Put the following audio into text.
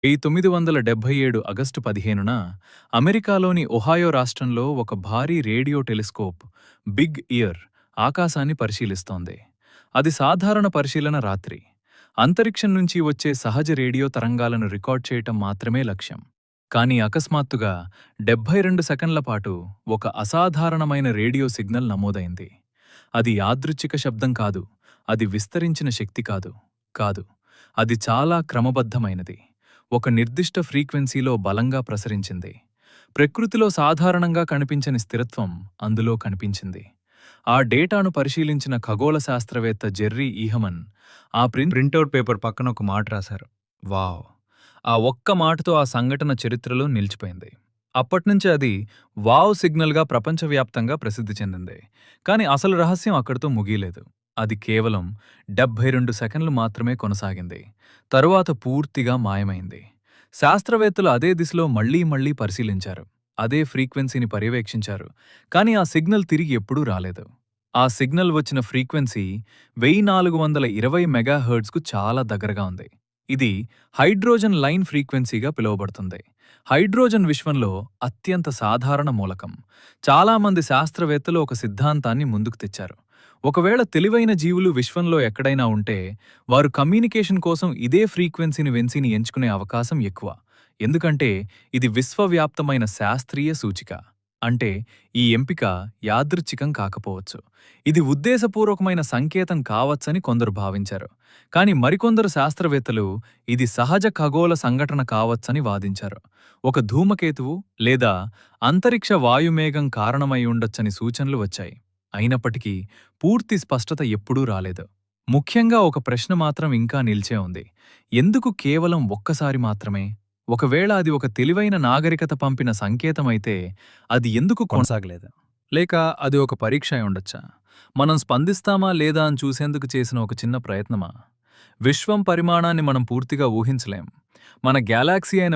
1977 August 15న అమెరికాలోని Ohio రాష్ట్రంలో ఒక భారీ రేడియో టెలిస్కోప్ బిగ్ ఇయర్ ఆకాశాన్ని పరిశీలిస్తోంది. అది సాధారణ పరిశీలన రాత్రి. అంతరిక్షం నుంచి వచ్చే సహజ రేడియో తరంగాలను రికార్డ్ చేయటం మాత్రమే లక్ష్యం. కానీ అకస్మాత్తుగా 72 సెకన్ల పాటు ఒక అసాధారణమైన రేడియో సిగ్నల్ నమోదైంది. అది యాదృచ్ఛిక శబ్దం కాదు, అది విస్తరించిన శక్తి కాదు, కాదు, అది చాలా క్రమబద్ధమైనది. ఒక నిర్దిష్ట ఫ్రీక్వెన్సీలో బలంగా ప్రసరించింది. ప్రకృతిలో సాధారణంగా కనిపించని స్థిరత్వం అందులో కనిపించింది. ఆ డేటాను పరిశీలించిన ఖగోళ శాస్త్రవేత్త జెర్రీ ఈహమన్ ఆ ప్రింటౌట్ పేపర్ పక్కన ఒక మాట రాశారు. వావ్! ఆ ఒక్క మాటతో ఆ సంఘటన చరిత్రలో నిలిచిపోయింది. అప్పట్నుంచి అది వావ్ సిగ్నల్గా ప్రపంచవ్యాప్తంగా ప్రసిద్ధి చెందింది. కానీ అసలు రహస్యం అక్కడితో ముగియలేదు. అది కేవలం 72 సెకన్లు మాత్రమే కొనసాగింది. తరువాత పూర్తిగా మాయమైంది. శాస్త్రవేత్తలు అదే దిశలో మళ్లీ పరిశీలించారు. అదే ఫ్రీక్వెన్సీని పర్యవేక్షించారు. కానీ ఆ సిగ్నల్ తిరిగి ఎప్పుడూ రాలేదు. ఆ సిగ్నల్ వచ్చిన ఫ్రీక్వెన్సీ 1420 మెగాహెర్ట్జ్కు చాలా దగ్గరగా ఉంది. ఇది హైడ్రోజన్ లైన్ ఫ్రీక్వెన్సీగా పిలువబడుతుంది. హైడ్రోజన్ విశ్వంలో అత్యంత సాధారణ మూలకం. చాలామంది శాస్త్రవేత్తలు ఒక సిద్ధాంతాన్ని ముందుకు తెచ్చారు. ఒకవేళ తెలివైన జీవులు విశ్వంలో ఎక్కడైనా ఉంటే వారు కమ్యూనికేషన్ కోసం ఇదే ఫ్రీక్వెన్సీని ఎంచుకునే అవకాశం ఎక్కువ. ఎందుకంటే ఇది విశ్వవ్యాప్తమైన శాస్త్రీయ సూచిక. అంటే ఈ ఎంపిక యాదృచ్ఛికం కాకపోవచ్చు. ఇది ఉద్దేశపూర్వకమైన సంకేతం కావచ్చని కొందరు భావించారు. కానీ మరికొందరు శాస్త్రవేత్తలు ఇది సహజ ఖగోళ సంఘటన కావచ్చని వాదించారు. ఒక ధూమకేతువు లేదా అంతరిక్ష వాయుమేఘం కారణమై ఉండొచ్చని సూచనలు వచ్చాయి. అయినప్పటికీ పూర్తి స్పష్టత ఎప్పుడూ రాలేదు. ముఖ్యంగా ఒక ప్రశ్న మాత్రం ఇంకా నిల్చే ఉంది. ఎందుకు కేవలం ఒక్కసారి మాత్రమే? ఒకవేళ అది ఒక తెలివైన నాగరికత పంపిన సంకేతమైతే అది ఎందుకు కొనసాగలేదు? లేక అది ఒక పరీక్ష అయి ఉండొచ్చా? మనం స్పందిస్తామా లేదా అని చూసేందుకు చేసిన ఒక చిన్న ప్రయత్నమా? విశ్వం పరిమాణాన్ని మనం పూర్తిగా ఊహించలేం. మన గ్యాలాక్సీ అయిన